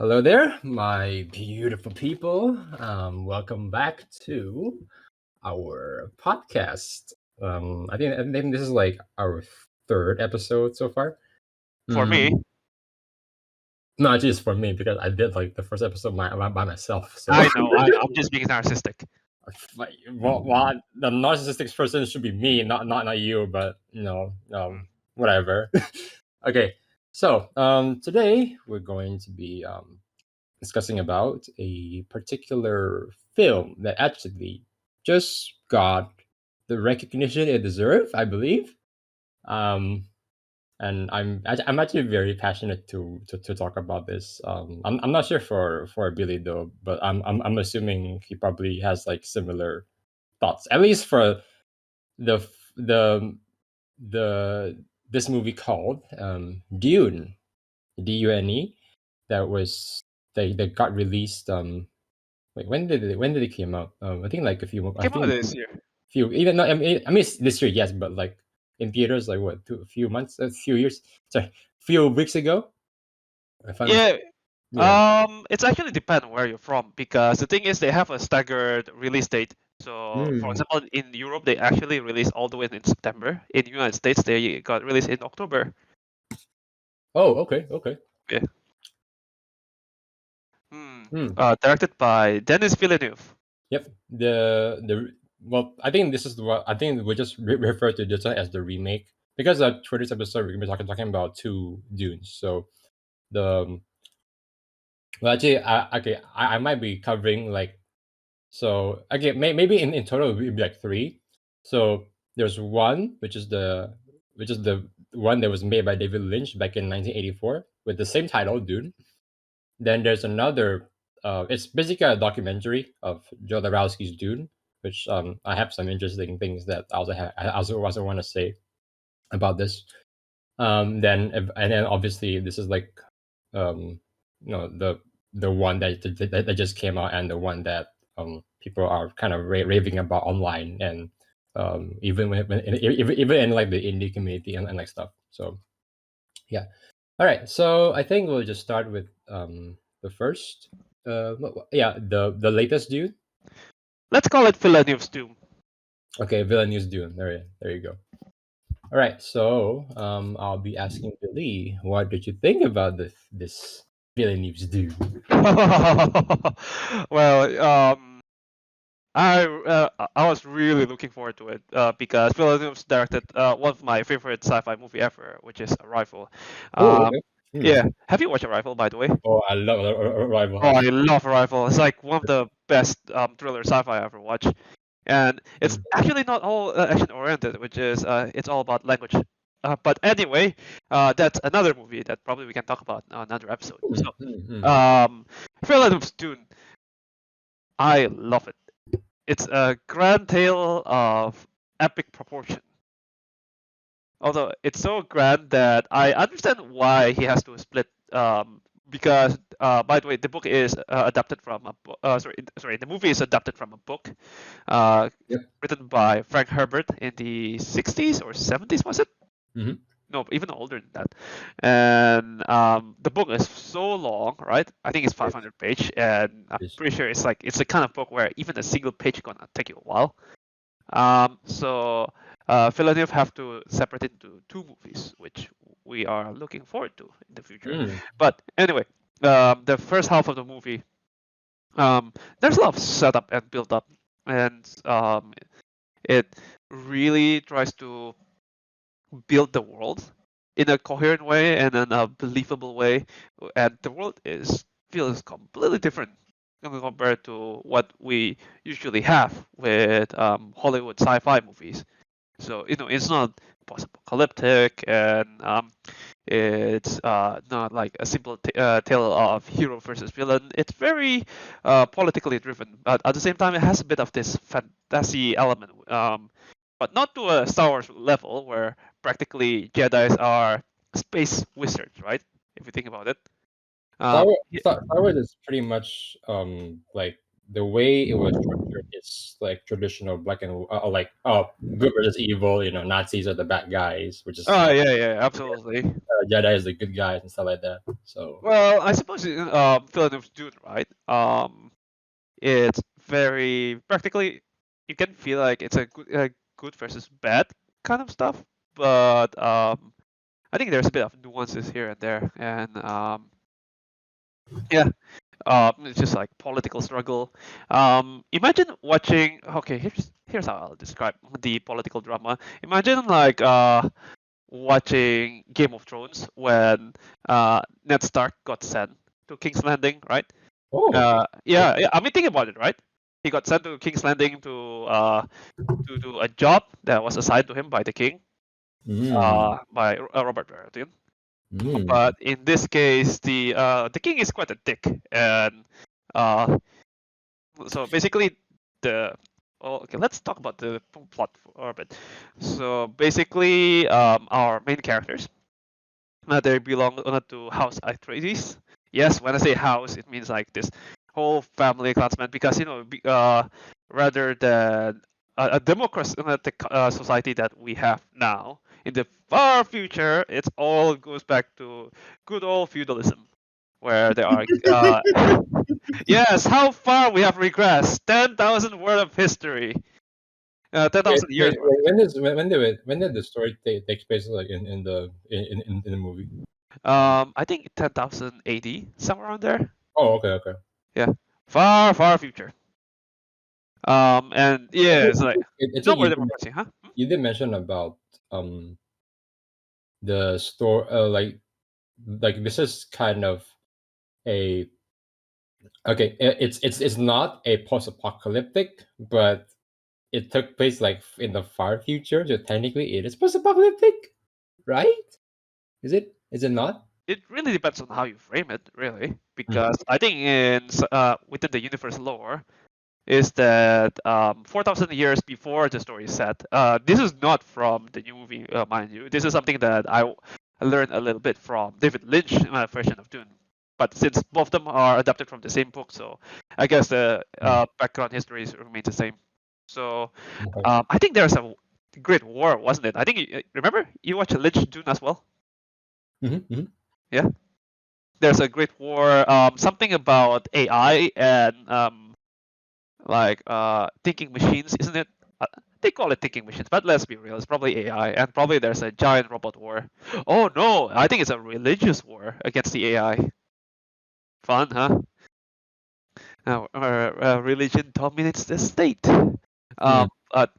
Hello there, my beautiful people. Welcome back to our podcast. I think this is like our third episode so far. For me, Not just for me because I did like the first episode by myself. So I know. I'm just being narcissistic. like, the narcissistic person should be me, not you. But whatever. Okay, so today we're going to be discussing about a particular film that actually just got the recognition it deserved, I believe. Um, and I'm actually very passionate to talk about this. I'm not sure for Billy though, but I'm assuming he probably has like similar thoughts, at least for the the the this movie called Dune, Dune, that was that got released. Wait, when did it came out? I think like a few. I Came out think this year. few. Even no, I mean it's this year, yes, but like in theaters, like what? A few months, a few years. Sorry, few weeks ago. If I'm Yeah. yeah. It's actually depend where you're from because the thing is they have a staggered release date. So, for Mm. example, in Europe they actually release all the way in September. In United States they got released in October. Oh, okay. Yeah. Hmm. Directed by Denis Villeneuve. Yep. Well, I think this is what I think we just refer to this one as the remake because for this episode we're gonna be talking about two Dunes. So the well, actually, I might be covering like so. Okay, maybe in total it would be like three. So there's one which is the one that was made by David Lynch back in 1984 with the same title, Dune. Then there's another. It's basically a documentary of Jodorowsky's Dune, which I have some interesting things that I also want to say about this. Then obviously this is like um the one that just came out and the one that people are kind of raving about online and even in like the indie community and like stuff. So yeah. All right, so I think we'll just start with the first the latest Dune. Let's call it Villeneuve's Doom. Okay, Villeneuve's Dune. There you go. All right, so I'll be asking Billy, what did you think about this Villeneuve's Dune? Well, I was really looking forward to it because Villeneuve directed one of my favorite sci-fi movie ever, which is Arrival. Oh, Um, okay. Hmm. yeah, have you watched Arrival, by the way? Oh, I love Arrival. Oh, I love Arrival. It's like one of the best thriller sci-fi I ever watched, and it's actually not all action-oriented, which is it's all about language. But anyway, that's another movie that probably we can talk about on another episode. So, Villeneuve's Dune, I love it. It's a grand tale of epic proportion. Although it's so grand that I understand why he has to split. Because by the way, the book is adapted from a book. Sorry, the movie is adapted from a book written by Frank Herbert in the 60s or 70s, was it? Mhm. No, even older than that. And the book is so long, right? I think it's 500 page, and I'm pretty sure it's the kind of book where even a single page is gonna take you a while. So Villeneuve have to separate it into two movies, which we are looking forward to in the future. But anyway, the first half of the movie, there's a lot of setup and build up, and it really tries to build the world in a coherent way and in a believable way, and the world feels completely different compared to what we usually have with Hollywood sci-fi movies. So it's not post-apocalyptic, and it's not like a simple tale of hero versus villain. It's very politically driven, but at the same time, it has a bit of this fantasy element. But not to a Star Wars level where practically Jedi's are space wizards, right? If you think about it. Star Yeah. Wars is pretty much like the way it was structured is like traditional black and like good versus evil. Nazis are the bad guys, which is Oh yeah, absolutely. Jedi is the good guys and stuff like that. So Well, I suppose Villeneuve's Dune, right? It's very practically you can feel like it's a good versus bad kind of stuff, but I think there's a bit of nuances here and there, and yeah, it's just like political struggle. Imagine watching. Okay, here's how I'll describe the political drama. Imagine like watching Game of Thrones when Ned Stark got sent to King's Landing, right? Yeah, I mean, think about it, right? He got sent to King's Landing to do a job that was assigned to him by the king, by Robert Baratheon. But in this case, the king is quite a dick, and so basically okay, let's talk about the plot for a bit. So basically, our main characters, they belong to House Atreides. Yes, when I say house, it means like this whole family clansman, because rather than a democratic society that we have now, in the far future, it all goes back to good old feudalism, where there are yes, how far we have regressed. 10,000 worth of history. 10,000 years worth. When did the story takes place, like in the movie? I think 10,000 AD, somewhere around there. Oh, okay. Yeah, far future. And yeah, it's like It's no like more democracy, huh? you did mention about the store, like this is kind of a okay. It's not a post-apocalyptic, but it took place like in the far future, so technically it is post-apocalyptic, right? Is it not? It really depends on how you frame it, really, because I think within the universe lore is that 4,000 years before the story is set. This is not from the new movie, mind you. This is something that I learned a little bit from David Lynch version of Dune. But since both of them are adapted from the same book, so I guess the background history remains the same. So I think there's a great war, wasn't it? I think remember you watched Lynch Dune as well. Yeah, there's a great war. Something about AI and like thinking machines, isn't it? They call it thinking machines, but let's be real, it's probably AI, and probably there's a giant robot war. Oh no, I think it's a religious war against the AI. Fun, huh? Religion dominates the state. But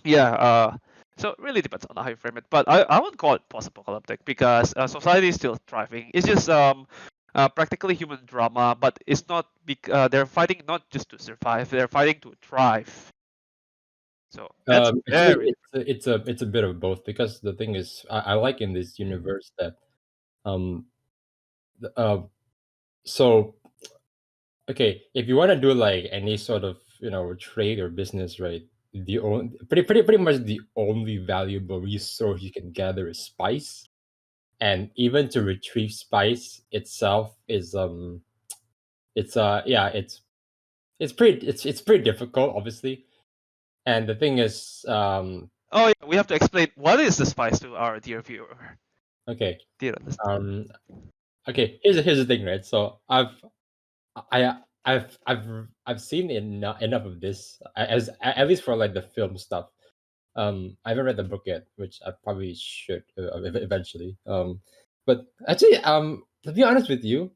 yeah, so it really depends on how you frame it. But I wouldn't call it post-apocalyptic because society is still thriving. It's just practically human drama, but it's not. They're fighting not just to survive; they're fighting to thrive. So that's very. It's a bit of both, because the thing is, I like in this universe that um so okay, if you want to do like any sort of trade or business, right? The only pretty much the only valuable resource you can gather is spice, and even to retrieve spice itself is yeah, it's pretty difficult, obviously. And the thing is, Oh yeah, we have to explain what is the spice to our dear viewer. okay, Dear listener. okay. Here's the thing, right? So I've seen enough of this, as at least for like the film stuff. I haven't read the book yet, which I probably should eventually. But actually, to be honest with you,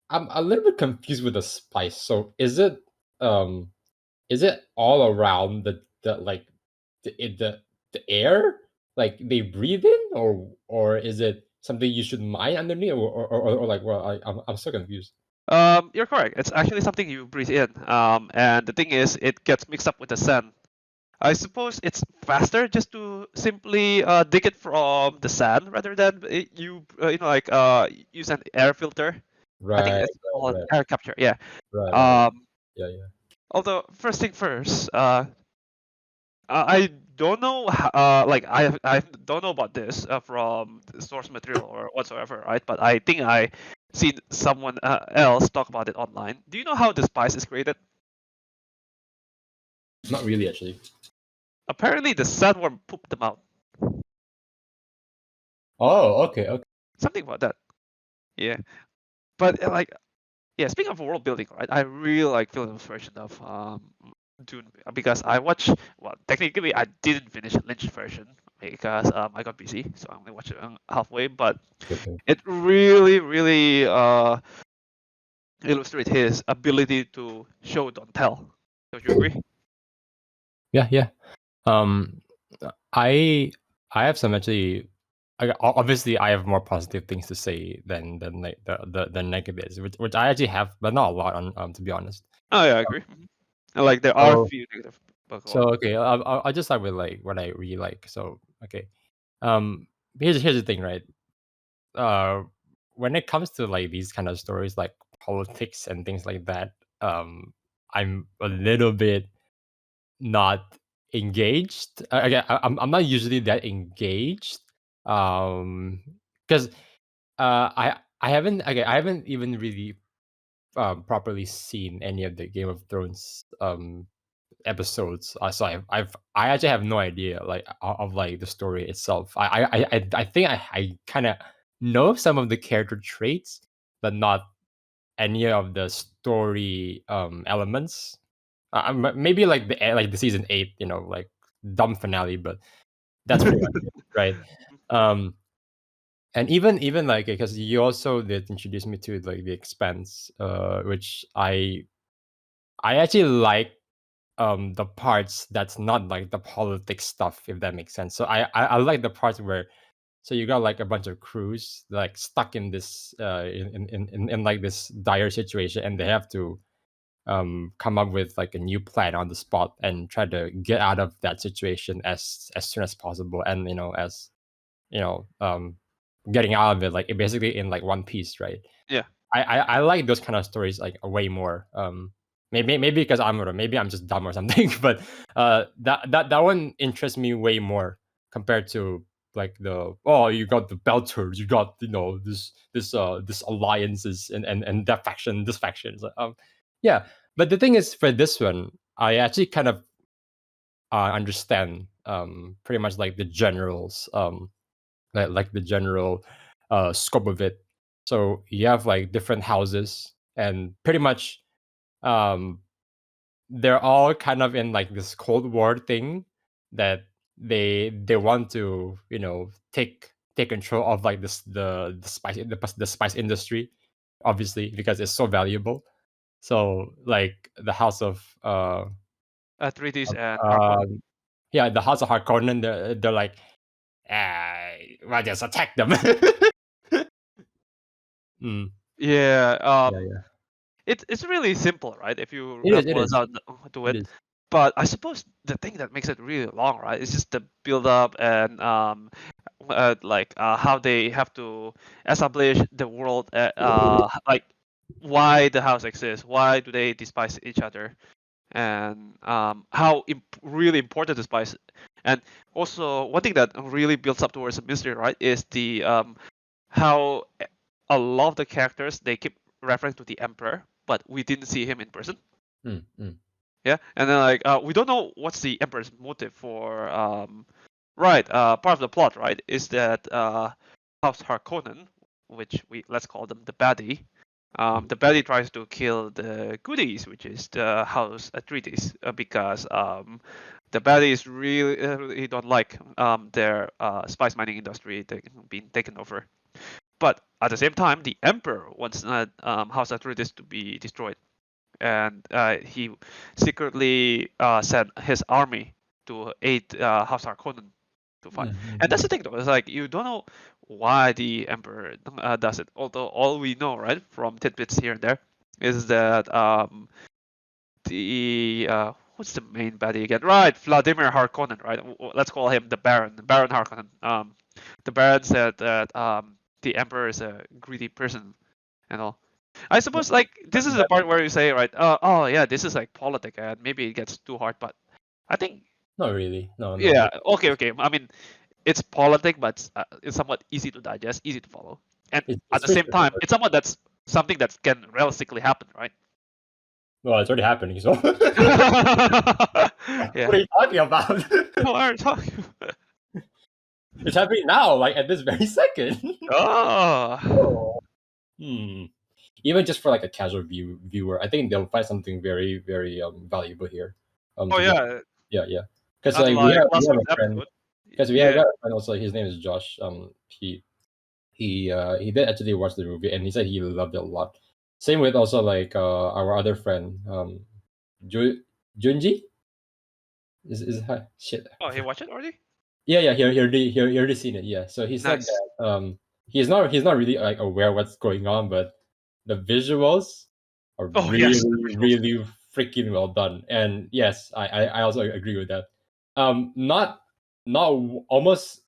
I'm a little bit confused with the spice. So um is it all around the like the air, like they breathe in, or is it something you should mine underneath, or like, well, I'm so confused. You're correct. It's actually something you breathe in. And the thing is, it gets mixed up with the sand. I suppose it's faster just to simply dig it from the sand rather than use an air filter. I think Right, it's called right, air capture. Yeah. right. Um, Yeah. although first thing first, I don't know. Like I don't know about this from the source material or whatsoever, right? But I think I seen someone else talk about it online. Do you know how the spice is created? Not really, actually. Apparently, the sandworm pooped them out. Oh, okay, okay. Something about that. Yeah, but like, yeah. Speaking of world building, right? I really like Villeneuve's version of Dune because I watched. Well, technically, I didn't finish Lynch's version because I got busy, so I only watched it halfway. But Okay. it really, really illustrates his ability to show, don't tell. Don't you agree? Yeah, yeah. Um, I have some actually. Obviously, I have more positive things to say than like the negatives, which I actually have, but not a lot on to be honest. Oh yeah, I agree. And, like there are a So few negative, but go so on. okay, I'll just start with like what I really like. So okay, here's the thing, right? Uh, when it comes to like these kind of stories, like politics and things like that, I'm a little bit not engaged. Again, I'm not usually that engaged. Because I haven't even really properly seen any of the Game of Thrones episodes. So I actually have no idea like of like the story itself. I think I kind of know some of the character traits, but not any of the story elements. Maybe like the season 8, like dumb finale, but that's pretty much it, right? Um, and even like because you also did introduce me to like the Expanse, which I actually like the parts that's not like the politics stuff, if that makes sense. So I like the parts where so you got like a bunch of crews like stuck in this in like this dire situation, and they have to come up with like a new plan on the spot and try to get out of that situation as soon as possible, and as you know um getting out of it like basically in like one piece, right? Yeah. I like those kind of stories like way more. Maybe because maybe I'm just dumb or something, but that one interests me way more compared to like the you got the Belters, you got this alliances and that faction, this faction. So, yeah, but the thing is for this one, I actually kind of understand pretty much like the generals like the general scope of it. So you have like different houses, and pretty much um, they're all kind of in like this Cold War thing that they want to take control of like the spice industry, obviously because it's so valuable. So like the house of 3Ds and Harkonnen. um yeah, the house of Harkonnen, they're like well, just attack them. Mm. Yeah. Yeah, yeah. It's really simple, right? If you It is, it boil is, down to it it. is. But I suppose the thing that makes it really long, right, is just the build up and how they have to establish the world, like why the house exists, why do they despise each other, and how really important the spice. And also one thing that really builds up towards a mystery, right, is the how a lot of the characters they keep referring to the emperor, but we didn't see him in person. Mm, mm. Yeah, and then like we don't know what's the emperor's motive for right. Part of the plot, right, is that House Harkonnen, which we let's call them the baddie. The baddie tries to kill the goodies, which is the House Atreides, because the baddies really don't like their spice mining industry being taken over. But at the same time, the Emperor wants House Atreides to be destroyed, and he secretly sent his army to aid House Harkonnen to fight. Mm, mm, And that's mm. the thing, though. It's like you don't know why the Emperor does it. Although all we know, right, from tidbits here and there, is that the what's the main baddie again? Right, Vladimir Harkonnen. Right, let's call him the Baron, Baron Harkonnen. The Baron said that the Emperor is a greedy person and all. I Yeah, suppose like this is the that part where you say, right, oh yeah, this is like politic and maybe it gets too hard, but I think not really. No, no. yeah, okay. I mean, it's politic, but it's somewhat easy to digest, easy to follow. And It's at the pretty same time, it's something that can realistically happen, right? well, it's already happening. So Yeah. what are you talking about? What are you talking about? It's happening now, like at this very second. Oh. Oh. Even just for like a casual viewer, I think they'll find something very, very valuable here. Oh To be yeah. yeah. Because like Unlike we last have week's a friend. episode. Because we have Yeah. a friend also. His name is Josh. He did actually watch the movie and he said he loved it a lot. Same with also like our other friend Junji. Is shit. Oh, he watched it already? Yeah. He already seen it. Yeah. So he said Nice. that he's not really like aware what's going on, but the visuals are Oh yes, the really visuals. really freaking well done. And yes, I also agree with that. Not almost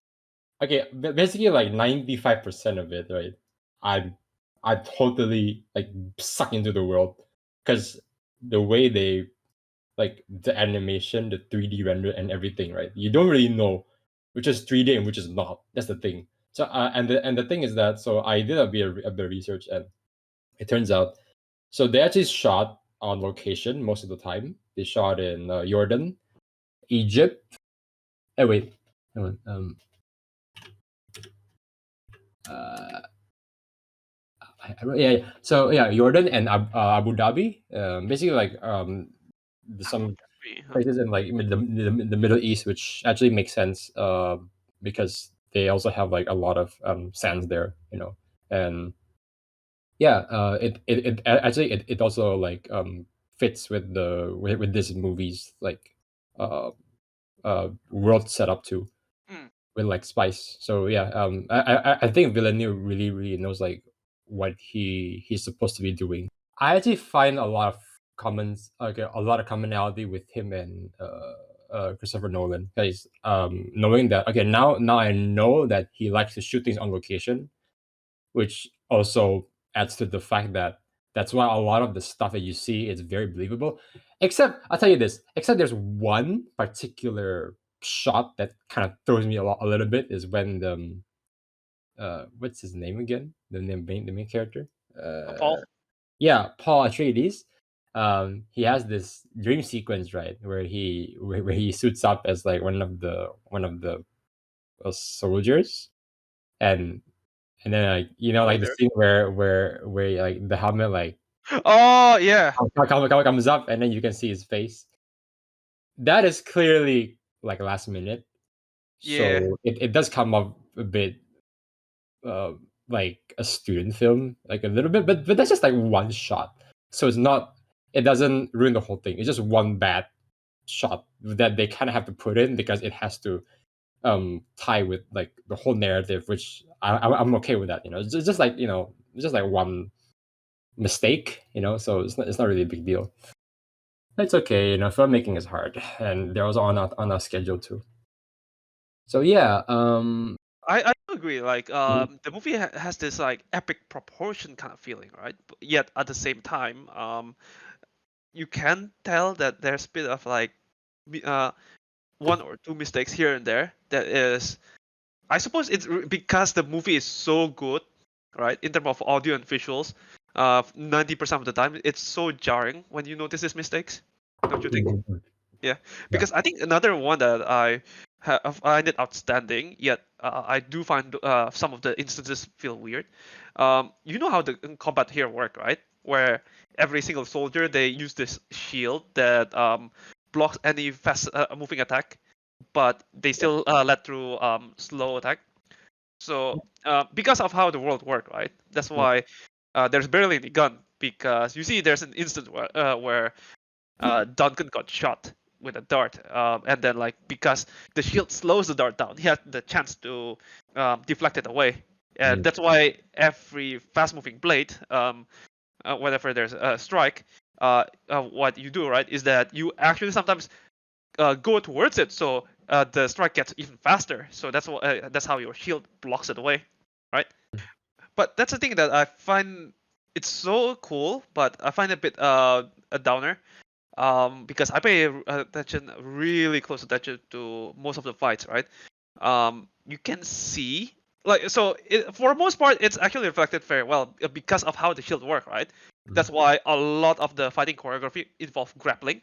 okay. Basically, like 95% of it, right? I'm I totally like suck into the world because the way they like the animation, the 3D render and everything, right? You don't really know which is 3D and which is not. That's the thing. So and the thing is that so I did a bit of research and it turns out so they actually shot on location most of the time. They shot in Jordan, Egypt. Oh wait, hang on. Uh, yeah. So yeah, Jordan and Abu Dhabi. Basically like some Huh? places in like the Middle East, which actually makes sense because they also have like a lot of sands there, you know, and yeah, actually it also like fits with with this movie's like uh world setup too Mm. with like spice. So yeah, I think Villeneuve really knows like what he's supposed to be doing. I actually find a lot of a lot of commonality with him and Christopher Nolan. Because knowing that okay, now I know that he likes to shoot things on location, which also adds to the fact that that's why a lot of the stuff that you see is very believable. Except I'll tell you this, except there's one particular shot that kind of throws me a little bit is when the what's his name again? The main character? Paul? Yeah, Paul Atreides. He has this dream sequence, right, where he suits up as like one of the soldiers, and and then like you know like the Soldier. scene where like the helmet like Oh yeah. comes up and then you can see his face. That is clearly like last minute, Yeah. so it does come up a bit uh, like a student film, like a little bit, but that's just like one shot. So it's not, it doesn't ruin the whole thing. It's just one bad shot that they kind of have to put in because it has to tie with like the whole narrative, which I'm okay with that. You know, it's just like you know, it's just like one mistake. You know, so it's not really a big deal. It's okay. You know, filmmaking is hard, and they're also on a schedule too. So yeah, I do agree. Like mhm, the movie has this like epic proportion kind of feeling, right? But yet at the same time, you can tell that there's a bit of like one or two mistakes here and there. That is, I suppose it's because the movie is so good, right? In terms of audio and visuals, 90% of the time it's so jarring when you notice these mistakes. Don't you think? mhm, Yeah, yeah. because I think another one that I find it outstanding, yet I do find some of the instances feel weird. You know how the combat here work, right? Where every single soldier they use this shield that blocks any fast moving attack, but they still let through slow attack. So because of how the world work, right? That's Yeah. why there's barely any gun because you see there's an instance where Duncan got shot with a dart, and then like because the shield slows the dart down, he had the chance to deflect it away, and Mhm. that's why every fast-moving blade, whenever there's a strike, what you do right is that you actually sometimes go towards it, so the strike gets even faster. So that's how your shield blocks it away, right? But that's the thing that I find it's so cool, but I find it a bit a downer because I pay attention, really close attention to most of the fights, right? You can see like so for the most part it's actually reflected very well because of how the shield work, right? That's why a lot of the fighting choreography involve grappling,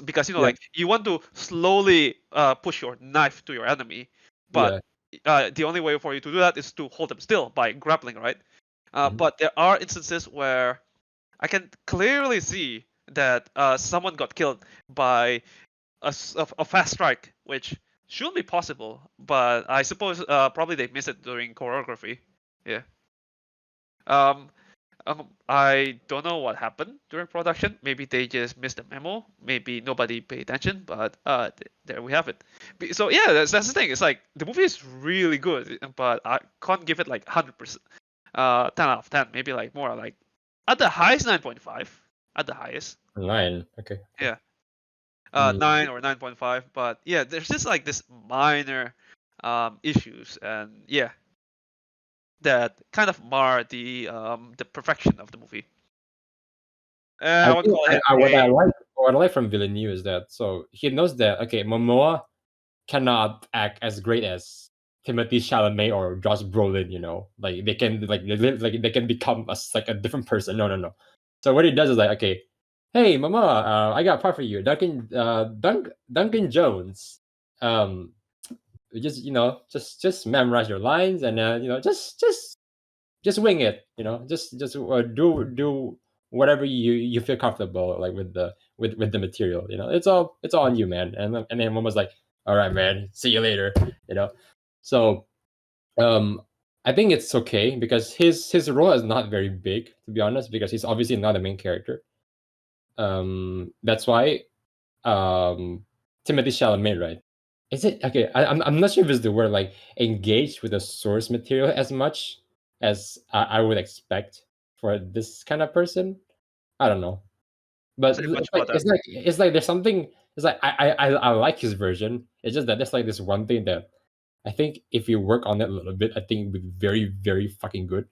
because like you want to slowly push your knife to your enemy, but the only way for you to do that is to hold them still by grappling, right? But there are instances where I can clearly see that someone got killed by a fast strike, which should be possible, but I suppose probably they missed it during choreography. Yeah. I don't know what happened during production. Maybe they just missed the memo. Maybe nobody paid attention. But there we have it. So yeah, that's the thing. It's like the movie is really good, but I can't give it like 100%, 10 out of 10. Maybe like more like at the highest 9.5. At the highest. 9. Okay. Yeah. 9 or 9.5. But yeah, there's just like this minor issues, and yeah, that kind of mar the perfection of the movie. I What think call it what I like from Villeneuve is that so he knows that okay, Momoa cannot act as great as Timothy Chalamet or Josh Brolin, like they can they can become like a different person. No. So what he does is like, okay, hey Momoa, I got a part for you, Duncan Jones. Just just memorize your lines and just wing it. Just do whatever you feel comfortable like with the material. It's all on you, man. And then one was like, all right, man, see you later. So I think it's okay because his role is not very big, to be honest, because he's obviously not the main character. That's why Timothy Chalamet, right? Is it okay? I'm not sure if it's the word like engaged with the source material as much as I would expect for this kind of person. I don't know, but say much about that? it's like there's something. It's like I like his version. It's just that there's like this one thing that I think if you work on it a little bit, I think it would be very very fucking good.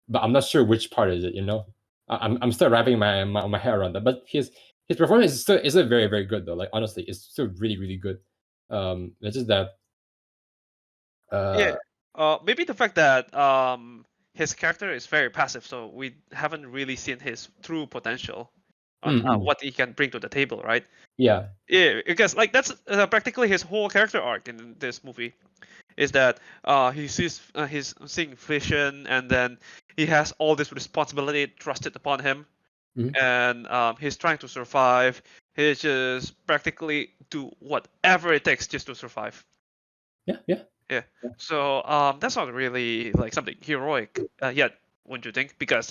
But I'm not sure which part is it. I'm still wrapping my head around that. But his performance is still very very good though. Like honestly, it's still really really good. It's just that Yeah. uh Maybe the fact that his character is very passive, so we haven't really seen his true potential on what he can bring to the table, right? yeah. Yeah, because like that's practically his whole character arc in this movie. Is that he sees he's seeing vision, and then he has all this responsibility trusted upon him, and he's trying to survive. He's just practically do whatever it takes just to survive. Yeah. Yeah. So that's not really like something heroic yet, wouldn't you think? Because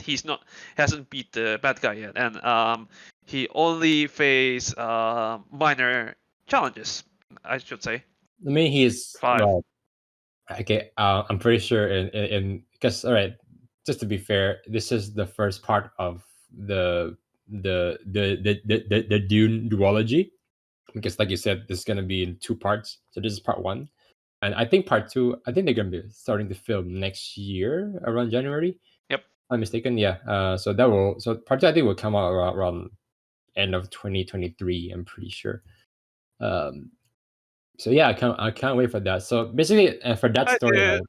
hasn't beat the bad guy yet, and he only faced minor challenges, I should say. I mean, he's 5. well. Okay, I'm pretty sure in because all right, just to be fair, this is the first part of the Dune duology, because like you said, this is gonna be in 2 parts. So this is part 1, and I think part 2. I think they're gonna be starting to film next year around January. Yep. If I'm mistaken. Yeah. So part 2 I think will come out around end of 2023. I'm pretty sure. So yeah, I can't wait for that. So basically, for that story, Yeah. like,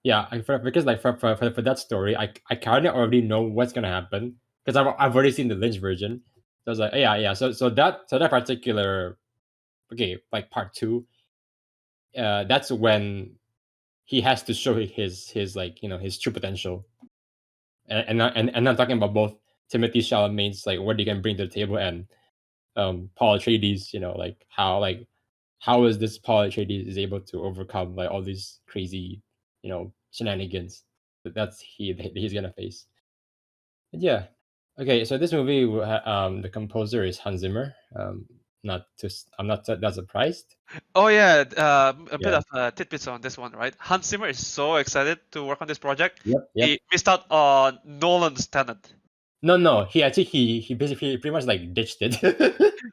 yeah, because like for that story, I kind of already know what's gonna happen because I've already seen the Lynch version. So I was like, yeah. So that particular, okay, like part 2, that's when he has to show his like his true potential, and I'm talking about both Timothy Chalamet's like what he can bring to the table and Paul Atreides, how is this Paul Atreides is able to overcome like all these crazy, shenanigans that's he's gonna face. But yeah, okay. So this movie, the composer is Hans Zimmer. I'm not that surprised. Oh yeah, a bit Yeah. of tidbits on this one, right? Hans Zimmer is so excited to work on this project. Yep. He missed out on Nolan's Tenet. No. He actually he basically pretty much like ditched it.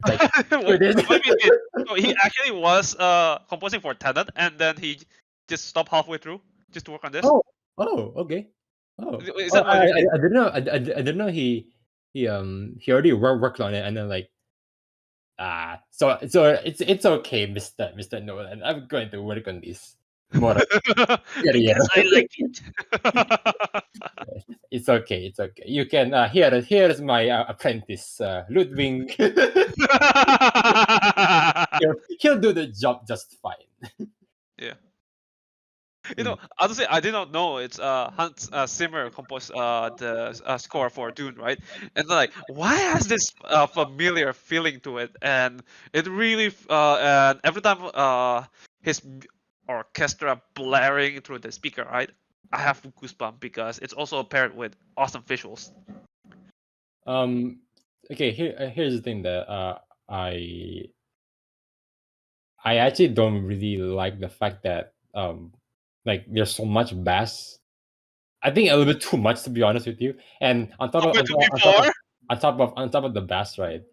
Like screw What this. do you mean? So he actually was composing for Tenet, and then he just stopped halfway through just to work on this. Okay. Is that what you mean? I didn't know. I didn't know he already worked on it, and then like so it's okay, Mister Nolan. I'm going to work on this. More. Because I like it. It's okay. It's okay. You can here's my apprentice, Ludwig. He'll do the job just fine. Yeah. You know, honestly, I did not know it's Hans Zimmer composed the score for Dune, right? And like, why has this familiar feeling to it? And it really, and every time his orchestra blaring through the speaker, right? I have goosebumps because it's also paired with awesome visuals. Okay. Here's the thing that I actually don't really like the fact that like there's so much bass. I think a little bit too much, to be honest with you. And on top of Compared to before, on top of the bass, right?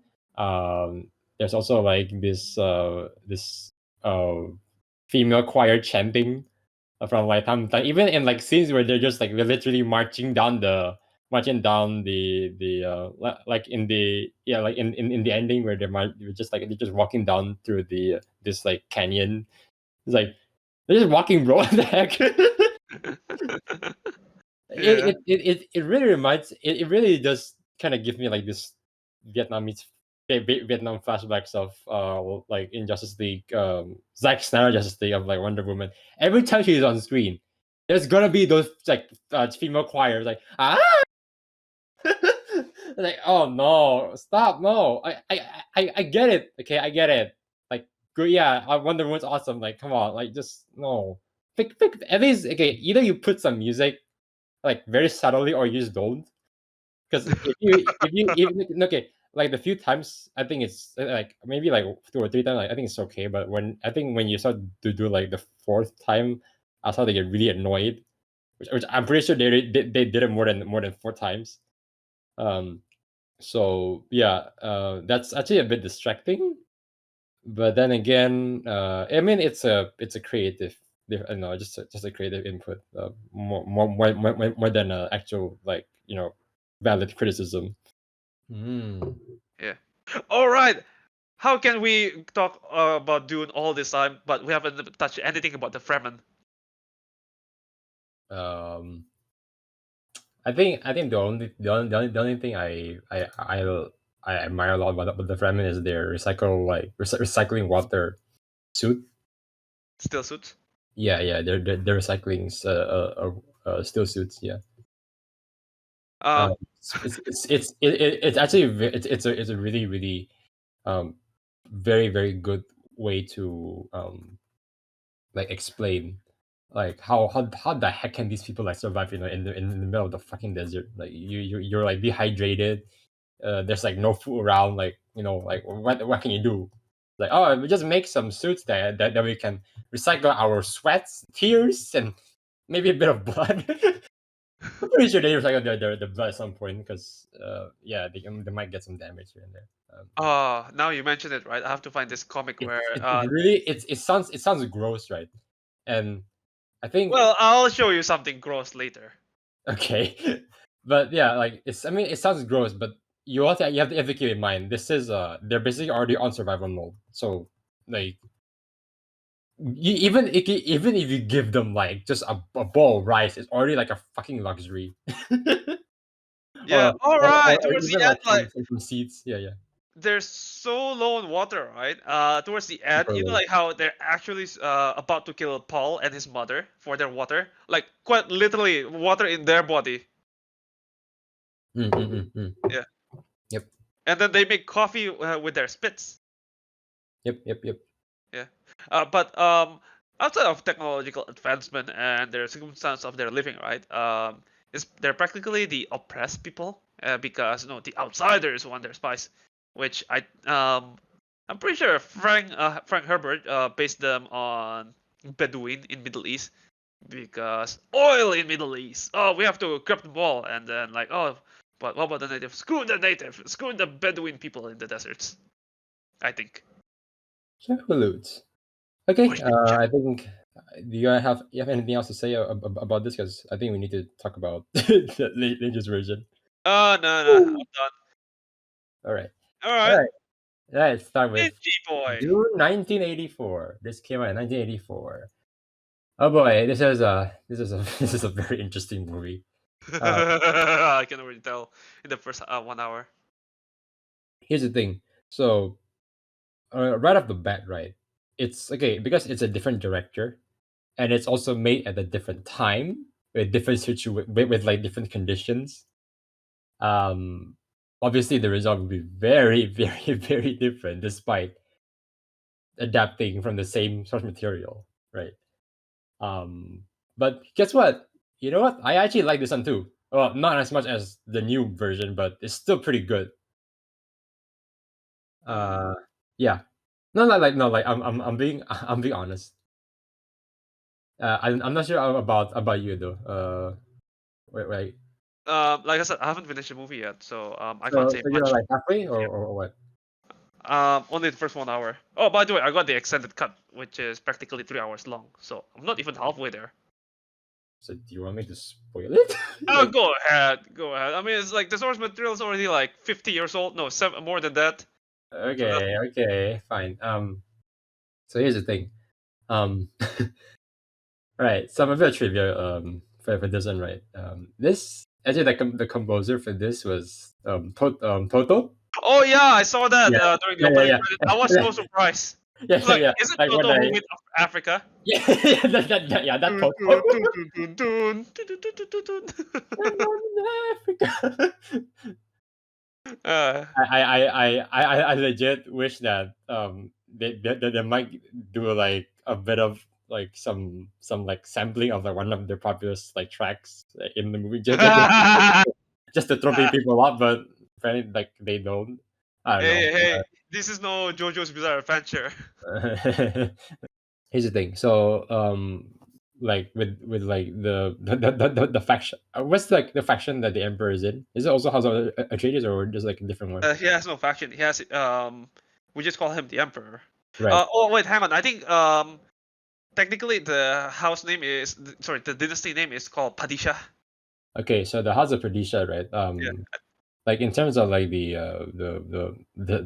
There's also like this female choir chanting from like time to time, even in like scenes where they're literally marching down like in the like in the ending where they're just walking down through the this like canyon. It's like they're just walking, bro. What the heck? yeah. It really reminds it really does kind of give me like this Vietnamese Vietnam flashbacks of like in Justice League, Zack Snyder Justice League of like Wonder Woman. Every time she's on screen, there's gonna be those like female choirs like like, oh no, stop, no. I get it. Okay, I get it. Like good, yeah, Wonder Woman's awesome. Like come on, like just no. Pick at least okay. Either you put some music like very subtly or you just don't. Because if you even okay, like the few times I think it's like maybe like 2 or 3 times, like, I think it's okay. But when you start to do like the fourth time, I start to get really annoyed. Which I'm pretty sure they did it more than 4 times. Um, so yeah, that's actually a bit distracting. But then again, I mean it's a creative, no, just a creative input, more than an actual like valid criticism. Yeah. All right. How can we talk about Dune all this time, but we haven't touched anything about the Fremen? Um, I think the only thing I admire a lot about the Fremen is their recycling water suit. Still suits. Yeah, they're recycling still suits. Yeah. Um, It's actually it's a really really um very very good way to like explain like how the heck can these people like survive in the middle of the fucking desert, like you're like dehydrated, there's like no food around, like like what can you do, like oh we just make some suits that we can recycle our sweats, tears, and maybe a bit of blood. I'm pretty sure they recycle their blood at some point because yeah they might get some damage here and there. now you mentioned it, right? I have to find this comic It's where it's really it sounds gross, right? And I think well, I'll show you something gross later. okay, but yeah, like I mean it sounds gross, but you have to keep in mind this is they're basically already on survival mode, so like even if you give them like just a bowl of rice, it's already like a fucking luxury. Yeah. All right. Or Towards the even end, like like some seeds. Yeah. they're so low on water, right? Towards the end, Super you know, low. like how they're actually about to kill Paul and his mother for their water, like quite literally water in their body. Mm. Yeah. Yep. And then they make coffee with their spits. Yep. Yeah. But outside of technological advancement and their circumstance of their living, right? They're practically the oppressed people because the outsiders want their spice, which I'm pretty sure Frank Herbert based them on Bedouin in Middle East because oil in Middle East. Oh, we have to grab them all, and then like but what about the native? Screw the native. Screw the Bedouin people in the deserts. I think. Jackaloons. Okay. Worship Jack. I think. Do you have anything else to say about this? Because I think we need to talk about the latest version. Oh no, I'm Woo. done. All right. All All right, right. Let's start with Ninja Boy. June 1984. This came out in 1984. Oh boy, this is a this is a very interesting movie. I can already tell in the first 1 hour. Here's the thing. So right off the bat, right? It's okay because it's a different director, and it's also made at a different time with different with like different conditions. Um, Obviously the result will be very, very, very different despite adapting from the same source material, right? Um, but guess what? You know what? I actually like this one too. Well, not as much as the new version, but it's still pretty good. Mm. Uh, yeah. No, not like no, like I'm being I'm being honest. I'm not sure about you though. Wait. Like I said, I haven't finished the movie yet, so I can't So say you're much. like halfway or what? Only the first 1 hour. Oh, by the way, I got the extended cut, which is practically 3 hours long, so I'm not even halfway there. So do you want me to spoil it? Oh, Like go ahead, go ahead. I mean, it's like the source material is already like 50 years old. No, more than that. So that's okay, fine. So here's the thing. Um, right. Some of the trivia for this one, right? This actually the composer for this was Toto. Oh yeah, I saw that Yeah, during the opening credit. I was yeah, so surprised. yeah, It's yeah, like, yeah. is it Like when Toto I who made Africa? yeah, yeah, that Dun, Toto. dun, dun, dun, dun, dun, dun, dun, dun, I'm dun. in Africa. uh, I legit wish that they might do like a bit of like some like sampling of like one of their popular like tracks in the movie just to throw people off, but apparently like they don't. I don't hey, know. hey, this is no JoJo's Bizarre Adventure. Here's the thing. So like with like the faction, what's like the faction that the emperor is in? Is it also House of Atreides or just like a different one? He has no faction. He has we just call him the Emperor. Right. Oh wait, hang on. I think technically the house name is sorry, the dynasty name is called Padishah. Okay, so the House of Perdisha, right? Yeah. Like in terms of like the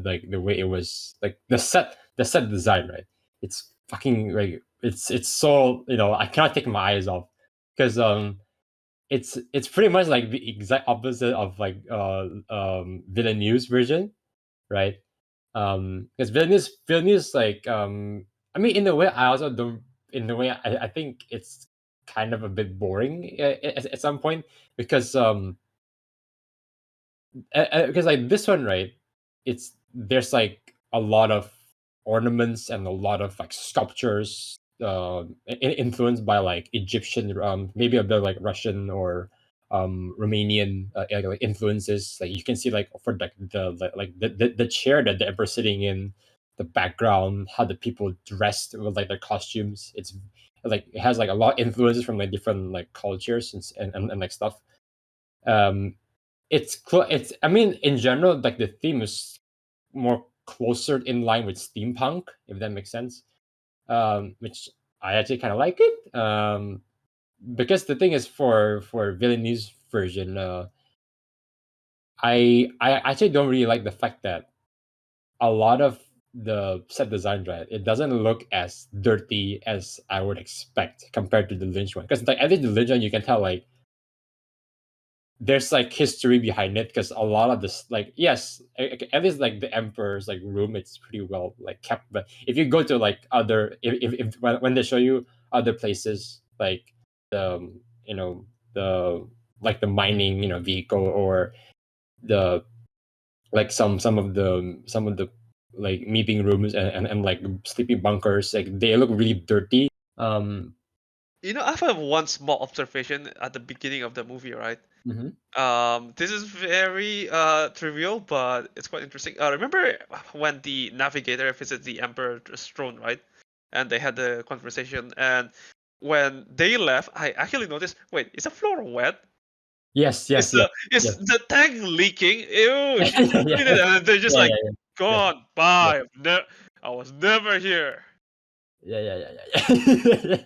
like the way it was like the set design, right? It's fucking like it's so I cannot take my eyes off because it's pretty much like the exact opposite of like Villeneuve's version, right? Because Villeneuve's like I mean in a way I also don't in a way I think it's kind of a bit boring at some point because because like this one, right? It's there's like a lot of ornaments and a lot of like sculptures, influenced by like Egyptian, maybe a bit like Russian or Romanian like influences. Like you can see like for the chair that the emperor's sitting in, the background, how the people dressed with like their costumes. It's like it has like a lot of influences from like different like cultures and like stuff. Um, it's I mean in general like the theme is more closer in line with steampunk, if that makes sense, which I actually kind of like it, because the thing is for Villeneuve's version, I actually don't really like the fact that a lot of the set design, right, it doesn't look as dirty as I would expect compared to the Lynch one, because like at least the Lynch one you can tell like there's like history behind it because a lot of this like yes at least like the emperor's like room it's pretty well like kept, but if you go to like other if when they show you other places like the the like the mining vehicle or the like some of the like meeting rooms and like sleeping bunkers, like they look really dirty. I have one small observation at the beginning of the movie, right? Mhm. This is very trivial, but it's quite interesting. Remember when the navigator visits the Emperor's throne, right? And they had the conversation, and when they left, I actually noticed. Wait, is the floor wet? Yes, Is yes, yes, the is yes. the tank leaking? Ew! Yeah, yeah, yeah, And they're just yeah, like, yeah, yeah, gone, yeah. bye. I was never here. Yeah, yeah, yeah, yeah, yeah.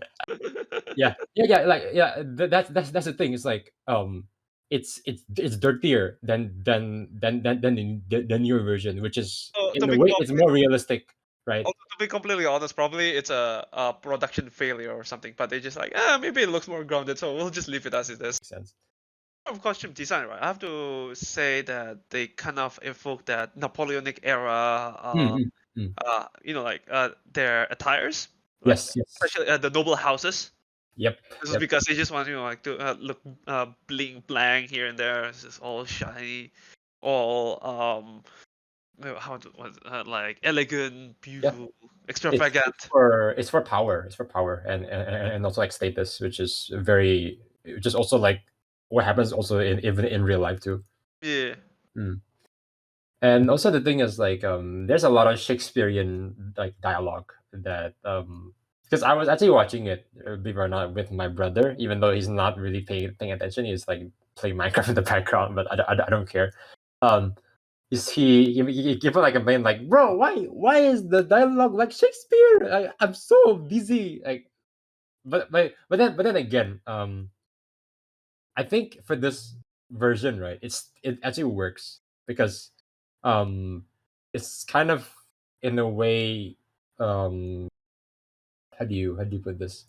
Yeah, yeah, yeah. Like, yeah. That's the thing. It's like, it's dirtier than the newer version, which is So to in a be way it's complete, more realistic. right? Also, to be completely honest, probably it's a production failure or something. But they just like, maybe it looks more grounded, so we'll just leave it as it is. Makes sense. Of costume design, right? I have to say that they kind of evoke that Napoleonic era, Mm, mm. like their attires, like Yes, yes. especially the noble houses. Yep, This is yep. because they just want like to look bling blang here and there. It's just all shiny, all like elegant, Yeah. beautiful, It's extravagant. for power. It's for power and also like status, which is very just also like what happens also in even in real life too. Yeah. Mm. And also the thing is like there's a lot of Shakespearean like dialogue that because I was actually watching it, believe it or not, with my brother, even though he's not really paying attention. He's like playing Minecraft in the background, but I don't care. Um, is he give like a main like, bro, why is the dialogue like Shakespeare? I'm so busy. Like, but then again, I think for this version, right, it actually works because um it's kind of in a way how do you put this?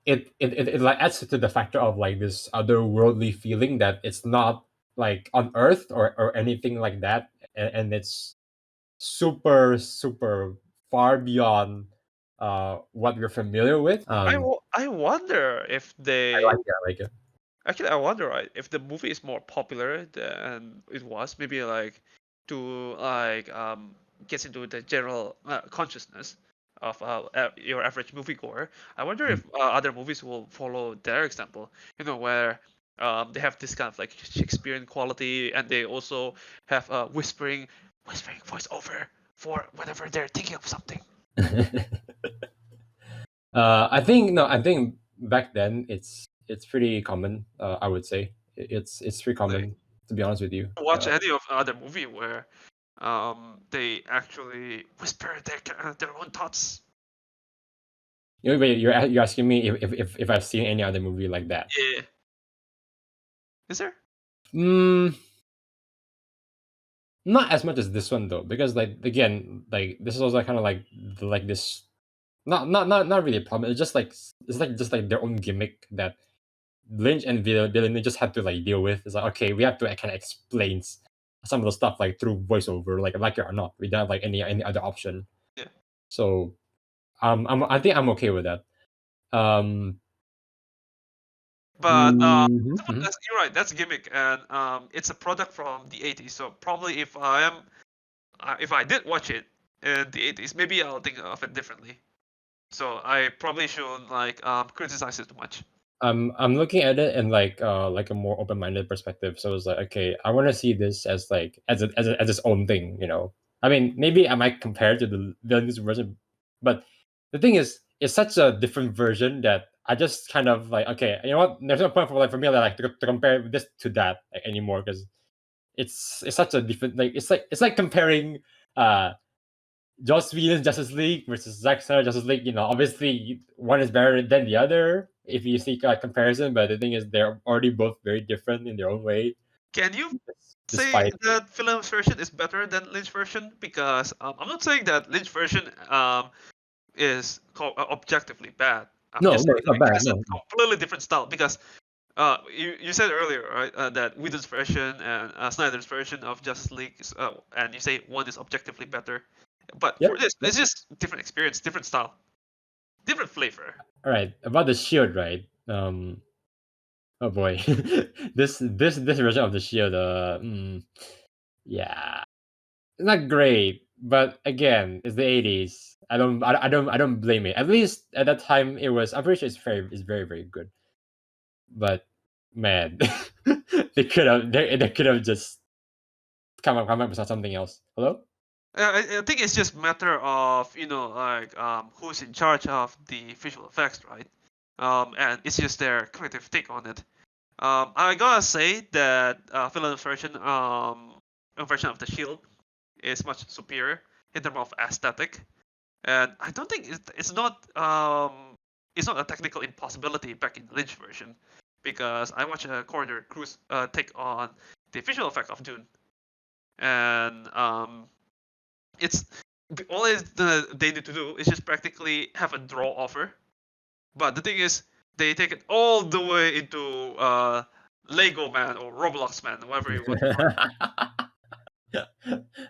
It like adds to the factor of like this otherworldly feeling that it's not like on Earth or anything like that, and it's super super far beyond what we're familiar with. I wonder if I they like it. I like it. actually I wonder, right, if the movie is more popular than it was, maybe like to like gets into the general consciousness of your average moviegoer. I wonder Mm. if other movies will follow their example. Where they have this kind of like Shakespearean quality, and they also have whispering voiceover for whenever they're thinking of something. I think no. I think back then it's pretty common. I would say it's pretty Like common to be honest with you. watch any of other movie where they actually whisper their own thoughts. Wait, you're asking me if I've seen any other movie like that? Yeah. Is there? Mm, not as much as this one though, because like again, like this is also kind of like this. Not really a problem. It's like just like their own gimmick that Lynch and Villeneuve just had to like deal with. It's like okay, we have to kind of explain some of the stuff like through voiceover, like it or not. We don't have like any other option. Yeah. So I think I'm okay with that. Um, But mhm. you're right. That's a gimmick, and it's a product from the '80s. So probably if I did watch it in the '80s, maybe I'll think of it differently. So I probably shouldn't like criticize it too much. I'm looking at it in like a more open minded perspective. So it's like okay, I want to see this as like as its own thing. I mean, maybe I might compare it to the Villeneuve's version, but the thing is, it's such a different version that I just kind of like okay, you know what? There's no point for me to compare this to that like, anymore because it's such a different like it's like comparing uh Joss Whedon's Justice League versus Zack Snyder's Justice League. Obviously one is better than the other if you see a comparison. But the thing is, they're already both very different in their own way. Can you say Despite that Film's version is better than Lynch version? Because I'm not saying that Lynch version is objectively bad. I'm no, just no, saying it's not like it bad. has a No, completely different style because you said earlier, right, that Whedon's version and Snyder's version of Justice League and you say one is objectively better, but yep, for this, yep. it's just different experience, different style, different flavor. All right, about the shield, right? Oh boy, this version of the shield, yeah, it's not great. But again, it's the '80s. I don't blame it. At least at that time, it was. I'm pretty sure it's very very good. But man, they could have just come up with something else. Hello? I think it's just matter of like who's in charge of the visual effects, right? And it's just their creative take on it. I gotta say that Villain's version of the Shield is much superior in terms of aesthetic, and I don't think it's not a technical impossibility back in Lynch version, because I watched a Corridor Cruise take on the visual effect of Dune, and it's all they need to do is just practically have a draw offer. But the thing is, they take it all the way into Lego Man or Roblox Man, whatever you want.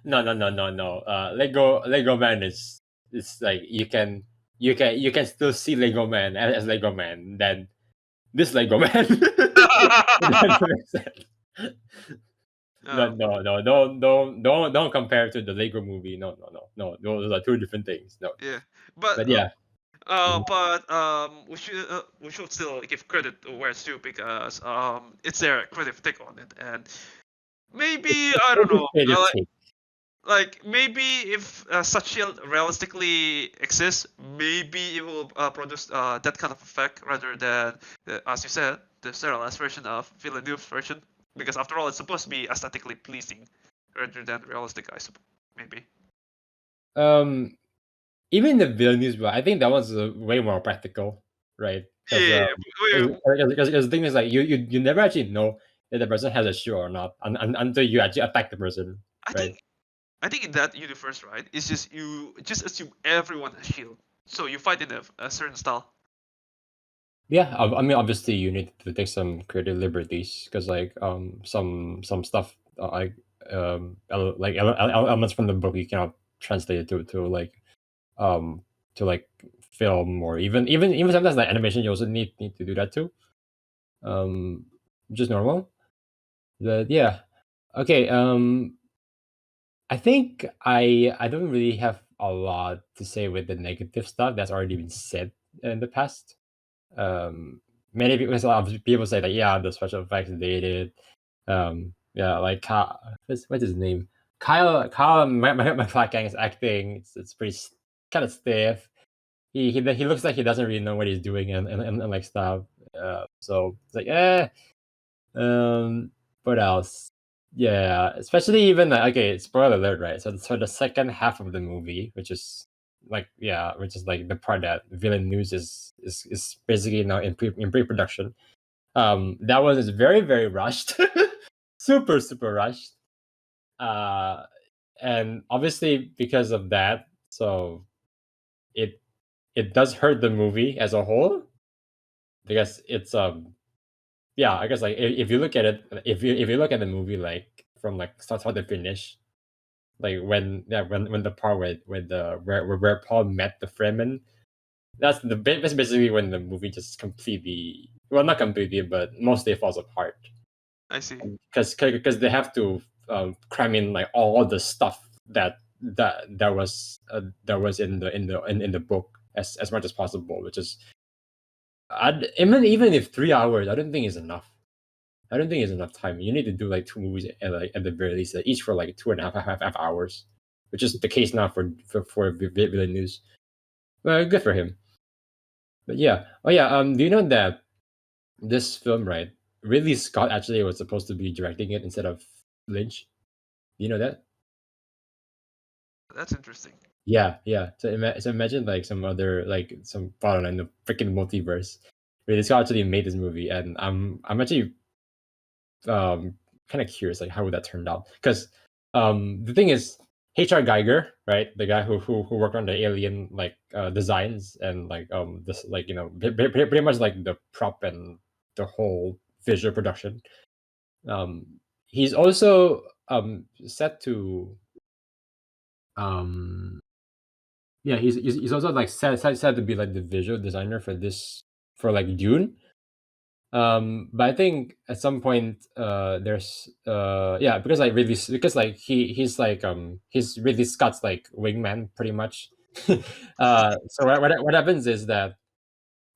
No. Lego Man is like you can still see Lego Man as Lego Man than this Lego Man. That makes sense. Don't compare to the Lego movie. No. Those are two different things. No. Yeah, but Yeah. we should still give credit where it's due because it's their creative take on it, and maybe I don't know, like maybe if such shield realistically exists, maybe it will produce that kind of effect rather than as you said, the sterilized version of Villeneuve's version, because after all it's supposed to be aesthetically pleasing rather than realistic, I suppose. Maybe. Even the Villeneuve, I think that one's way more practical, right? Because the thing is, like, you never actually know if the person has a shield or not until you actually attack the person, right? I think in that universe, right, it's just you just assume everyone has shield, so you fight in a certain style. Yeah, I mean, obviously you need to take some creative liberties because, like, some stuff like elements from the book you cannot translate it um to like film, or even sometimes like animation you also need to do that too, which is normal. But yeah, okay. I think I don't really have a lot to say with the negative stuff that's already been said in the past. Many people, a lot of people say that, yeah, the special effects is dated. Yeah, like what's his name? Kyle MacLachlan is acting. It's pretty kind of stiff. He looks like he doesn't really know what he's doing, and like stuff. So it's like, what else? Yeah, especially even okay, spoiler alert, right? So the second half of the movie, which is which is like the part that Villeneuve is basically now in pre-production. That one is very, very rushed, super rushed. And obviously because of that, so it it does hurt the movie as a whole, because it's yeah, I guess, like, if you look at it, if you look at the movie, like, from like start to finish, like when the part where Paul met the Fremen, that's basically when the movie just completely, well, not completely, but mostly falls apart. I see. Because they have to cram in like all the stuff that was in the book as much as possible, which is, even if 3 hours, I don't think is enough. I don't think it's enough time. You need to do like two movies at the very least, each for like two and a half hours, which is the case now for Villeneuve. Well, good for him. But yeah, oh yeah. Do you know that this film, right? Ridley Scott actually was supposed to be directing it instead of Lynch. Do you know that? That's interesting. Yeah. So imagine like some other, like, some, I don't know, the freaking multiverse. Ridley Scott actually made this movie, and I'm actually kind of curious, like, how would that turn out? Because the thing is, H.R. Geiger, right, the guy who worked on the Alien, like, designs, and like this, like, pretty much like the prop and the whole visual production. He's also set to um yeah, he's also like set to be like the visual designer for this, for like Dune. But I think at some point, there's yeah, because like really, because like he's Ridley Scott's like wingman pretty much. So what happens is that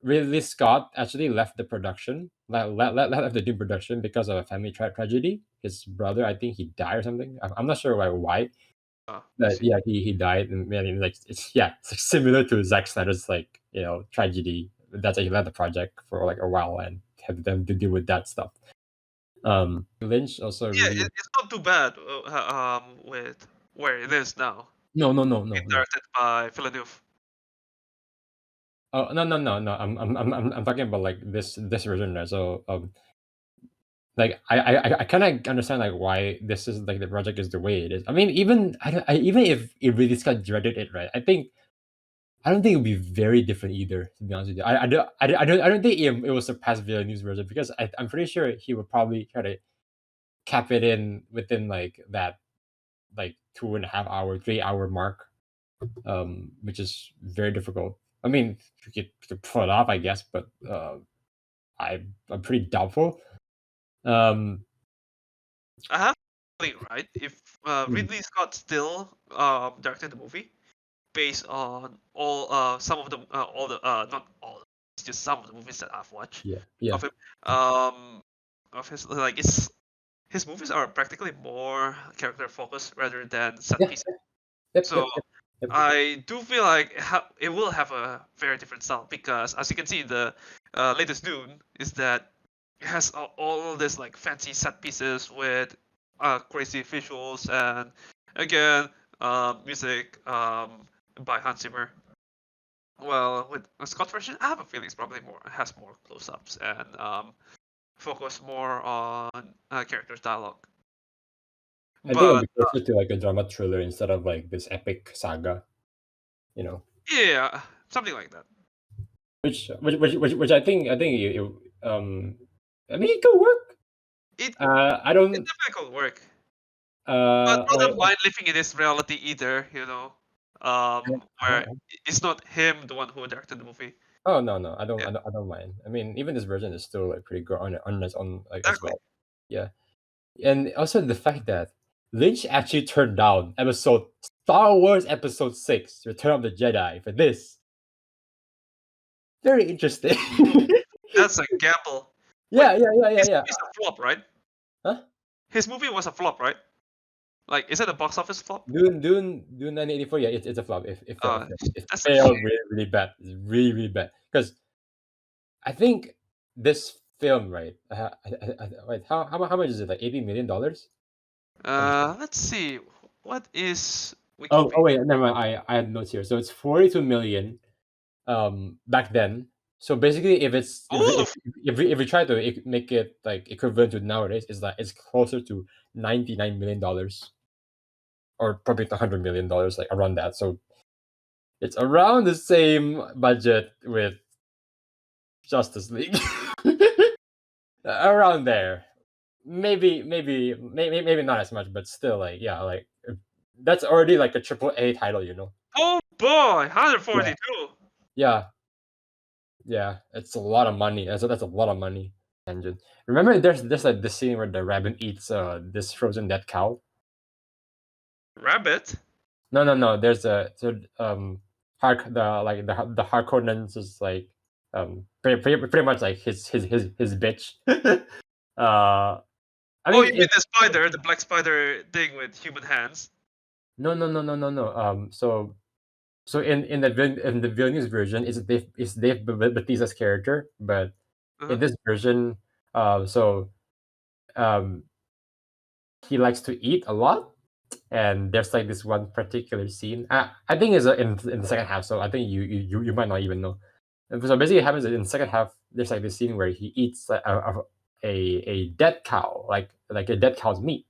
Ridley Scott actually left the production, left the Dune production because of a family tragedy. His brother, I think he died or something. I'm not sure why. I But see. yeah, he died, and I mean, like, it's, yeah, it's like similar to Zack Snyder's, like, tragedy. That's why he led the project for like a while and had them to deal with that stuff. Lynch also Yeah, really, it's not too bad with where it is now. Being no. directed by Villeneuve. Oh, no. I'm talking about like this version, right? So like I kind of understand like why this is like the project is the way it is. I mean, even even if Ridley Scott dreaded it, right? I don't think it would be very different either. To be honest with you, I don't think it will surpass Villeneuve's version because I'm pretty sure he would probably try to cap it in within like that like 2.5 hour, 3 hour mark, which is very difficult. I mean, you could pull it off, I guess, but I'm pretty doubtful. Um, I have a feeling, right? If mm, Ridley Scott still directed the movie based on all some of the all the not all, it's just some of the movies that I've watched yeah, yeah, of him. Of his like it's his movies are practically more character focused rather than set yeah, pieces. yep, So yep, yep, yep. I do feel like it will have a very different style because, as you can see in the latest Dune, is that it has all this like fancy set pieces with crazy visuals and again music by Hans Zimmer. Well, with a Scott version, I have a feeling it's probably has more close-ups and focus more on characters' dialogue. I think it'll But be closer to like a drama thriller instead of like this epic saga, you know. yeah, something like that. Which I think I mean it could work. It I it don't definitely could work. But I wait, don't mind living in this reality either, where it's not him the one who directed the movie. oh no no Yeah, I don't mind. I mean even this version is still like pretty good on its own like as exactly. well. Yeah. And also the fact that Lynch actually turned down episode Star Wars Episode 6, Return of the Jedi for this. Very interesting. That's a gamble. Wait, Yeah, yeah, yeah, yeah, his yeah. movie's a flop, right? Huh? His movie was a flop, right? Like, is it a box office flop? Dune 1984. Yeah, it's a flop. It failed. Uh, It that's a failed shame. really, really bad. It's really, really bad. Because I think this film, right? Wait, how much is it? Like $80 million? Let me see. Let's see. What is Oh Wikipedia? wait, never mind. I had notes here. So it's 42 million back then. So basically, if it's Oh, if we try to make it like equivalent to nowadays, it's closer to $99 million or probably $100 million, like around that. So it's around the same budget with Justice League, around there. Maybe not as much, but still, like yeah, like that's already like a AAA title, you know. oh boy, Yeah, 142. yeah, yeah. It's a lot of money. That's a lot of money. Engine. Remember, there's like this scene where the rabbit eats this frozen dead cow. Rabbit? No, no, no. There's a so Hark the Harkonnens is like pretty much like his bitch. I Oh, mean, you mean the spider, the black spider thing with human hands? no, no, no, no, no, no. So in the Villeneuve version, is Dave Bautista's character, but Uh-huh. in this version, so um, he likes to eat a lot, and there's like this one particular scene. I think is in the second half, so I think you might not even know. And so basically, it happens in the second half. There's like this scene where he eats like, a dead cow, like a dead cow's meat,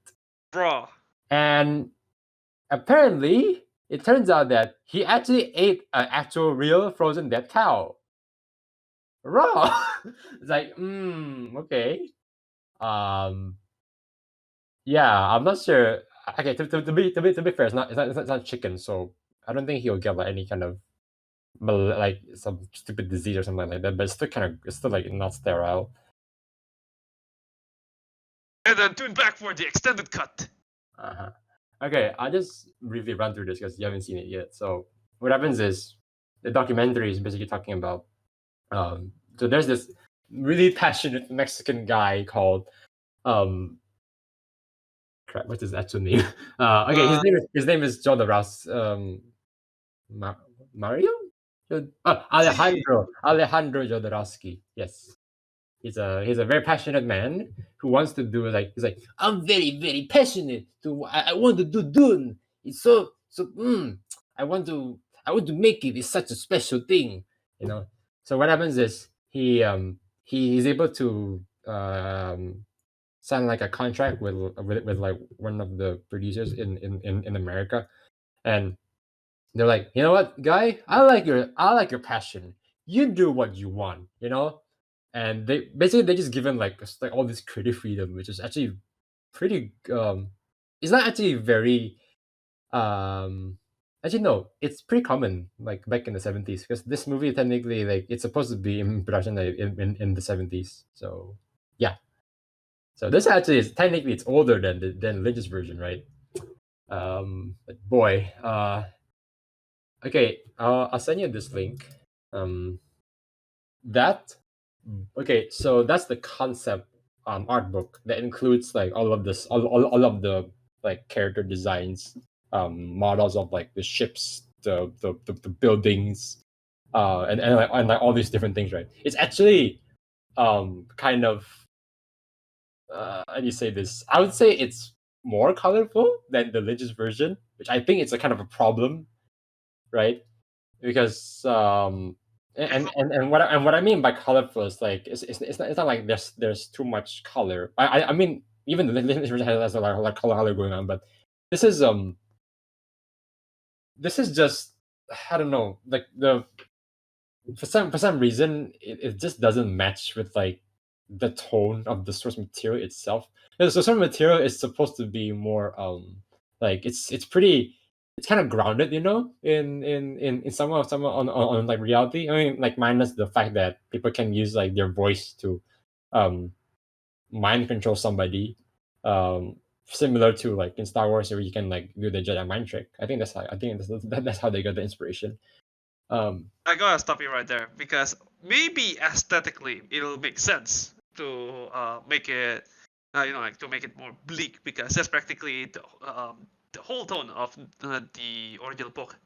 Bruh. and apparently, it turns out that he actually ate an actual real frozen dead cow raw. It's like, okay. Um, yeah, I'm not sure. Okay, to be fair, it's not chicken, so I don't think he'll get like any kind of like some stupid disease or something like that. But it's still like not sterile. And then tune back for the extended cut. Uh-huh. Okay, I'll just briefly run through this because you haven't seen it yet. So what happens is the documentary is basically talking about so there's this really passionate Mexican guy called crap, what's his actual name? Okay, Uh, his name is John the Rouse Mario? see. Alejandro Jodorowsky. Yes. He's a very passionate man who wants to do like he's like I'm very very passionate to I want to do Dune. It's I want to I want to make it. It's such a special thing, you know. So what happens is he is able to signed like a contract with like one of the producers in America, and they're like, you know what, guy, I like your passion. You do what you want, you know. And they just given like all this creative freedom, which is actually pretty. It's not actually very. Actually, no, it's pretty common like back in the 70s, because this movie technically like it's supposed to be in production like, in the 70s. So yeah, so this actually is technically it's older than Lynch's version, right? But boy, okay, I'll send you this link. That okay, so that's the concept art book that includes like all of this, all of the like character designs, models of like the ships, the buildings, and like all these different things, right? It's actually kind of how do you say this? I would say it's more colorful than the Lynch's version, which I think it's a kind of a problem, right? Because and what I mean by colorful is like it's not like there's too much color. I mean even the Lynch version has a lot of like color going on, but this is this is just I don't know, like the for some reason it just doesn't match with like the tone of the source material itself. The source material is supposed to be more like it's pretty, it's kind of grounded, you know, in some on like reality. I mean, like minus the fact that people can use like their voice to um mind control somebody, similar to like in Star Wars where you can like do the Jedi mind trick. I think that's how they got the inspiration. I gotta stop you right there because maybe aesthetically it'll make sense to make it, like to make it more bleak, because that's practically the whole tone of the original book.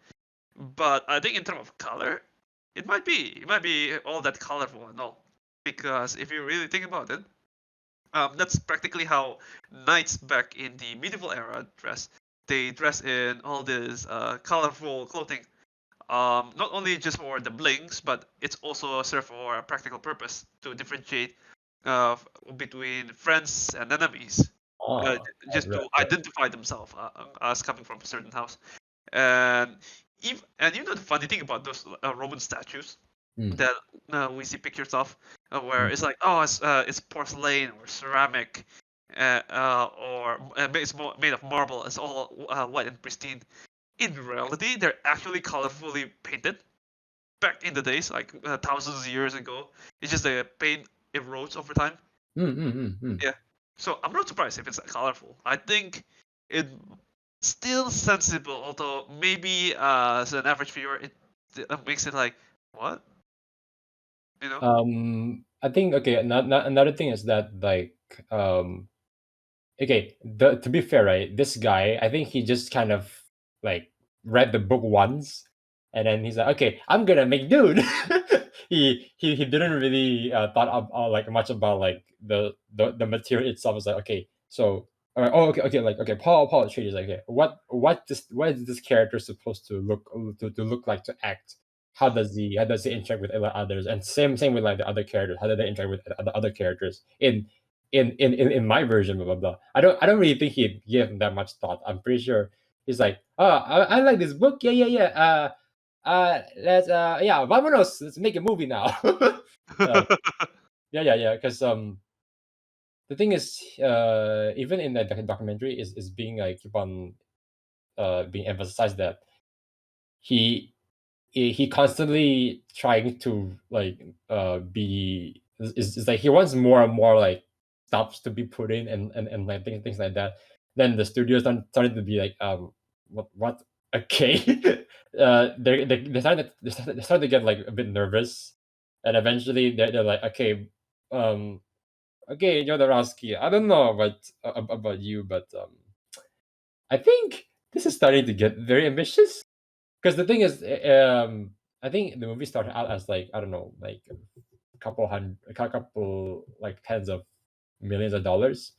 But I think in terms of color, it might be all that colorful and all, because if you really think about it, that's practically how knights back in the medieval era dress. They dress in all this colorful clothing, not only just for the blings, but it's also served for a practical purpose to differentiate uh, between friends and enemies, uh, oh, just to right. identify themselves as coming from a certain house. And the funny thing about those Roman statues Mm, that we see pictures of, where mm. it's like, oh, it's porcelain or ceramic, or it's made of marble. It's all white and pristine. In reality, they're actually colorfully painted back in the days, like thousands of years ago. It's just the paint erodes over time. Yeah. So I'm not surprised if it's colorful. I think it's still sensible, although maybe as an average viewer, it makes it like, what? You know? I think okay. Another thing is that like okay. To be fair, right? This guy, I think he just kind of like read the book once, and then he's like, okay, I'm gonna make Dune. He didn't really thought of like much about like the material itself. It's like okay, so oh okay like okay Paul Atreides is like okay what is this character supposed to look to look like, to act? How does he interact with others? And same with like the other characters. How do they interact with the other characters in my version? Blah blah blah. I don't really think he gave them that much thought. I'm pretty sure he's like, oh, I like this book. Yeah. Let's yeah, vámonos. Let's make a movie now. Yeah. Because the thing is, even in the documentary is being like keep on being emphasized that he he constantly trying to like be is like he wants more and more like stops to be put in and like things like that. Then the studios started to be like what okay. They started to get like a bit nervous, and eventually they're like okay, um okay, Jodorowsky, I don't know about you, but I think this is starting to get very ambitious. Because the thing is, I think the movie started out as like I don't know, like a couple like tens of millions of dollars,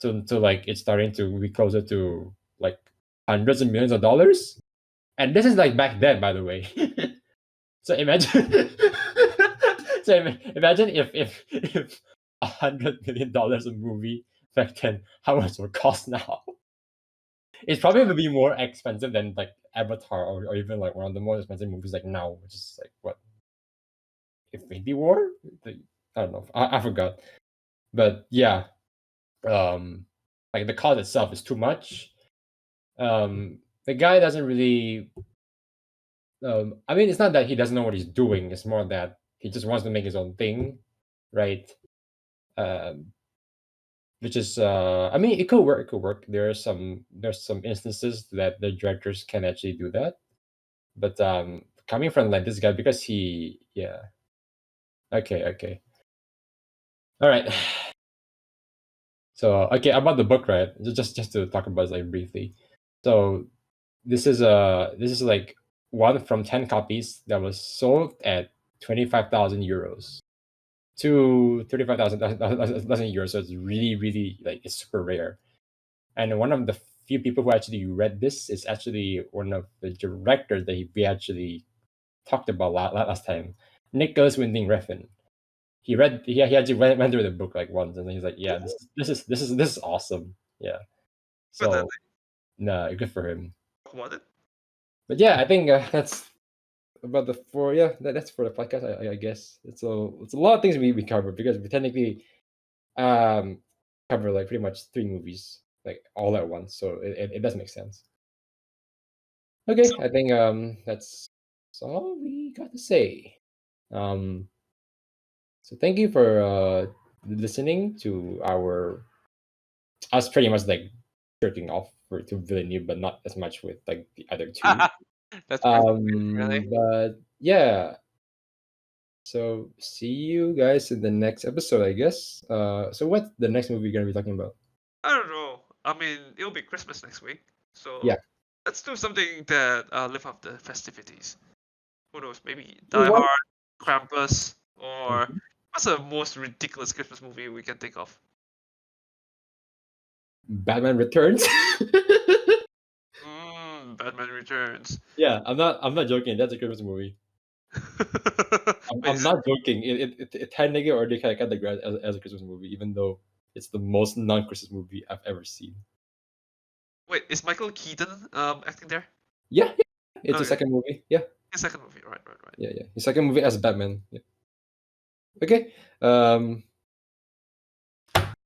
to like it's starting to be closer to like hundreds of millions of dollars. And this is like back then, by the way. So imagine, imagine if $100 million a movie back then, how much it would cost now. It's probably would be more expensive than like Avatar or even like one of the most expensive movies like now, which is like what, Infinity War? I don't know. I forgot. But yeah, like the cost itself is too much. The guy doesn't really. I mean, it's not that he doesn't know what he's doing. It's more that he just wants to make his own thing, right? Which is, I mean, it could work. It could work. There's some instances that the directors can actually do that, but coming from like this guy, because yeah. Okay. All right. So okay, about the book, right? Just to talk about it like briefly. So this is like one from 10 copies that was sold at 25,000 euros to 35,000 euros. So it's really like it's super rare. And one of the few people who actually read this is actually one of the directors that we actually talked about last time, Nicholas Winding Refn. He actually went through the book like once, and he's like, yeah, this is awesome. Yeah. So nah, good for him. What it? But yeah, I think that's about that's for the podcast. I guess it's a lot of things we cover, because we technically cover like pretty much 3 movies like all at once, so it does make sense. Okay, I think that's all we got to say. So thank you for listening to us pretty much like jerking off to Villeneuve, but not as much with like the other 2. That's perfect, really. But yeah. So see you guys in the next episode, I guess. So what's the next movie you're gonna be talking about? I don't know. I mean, it'll be Christmas next week, so Yeah. let's do something that live up the festivities. Who knows? Maybe Die What? Hard, Krampus, or Mhm. what's the most ridiculous Christmas movie we can think of? Batman Returns. Batman Returns. Yeah, I'm not joking. That's a Christmas movie. Wait, I'm not joking. It technically already kind of categorized as a Christmas movie, even though it's the most non-Christmas movie I've ever seen. wait, is Michael Keaton acting there? Yeah, it's his Okay, second movie. Yeah, his second movie. Right. yeah. His second movie as Batman. Yeah. Okay.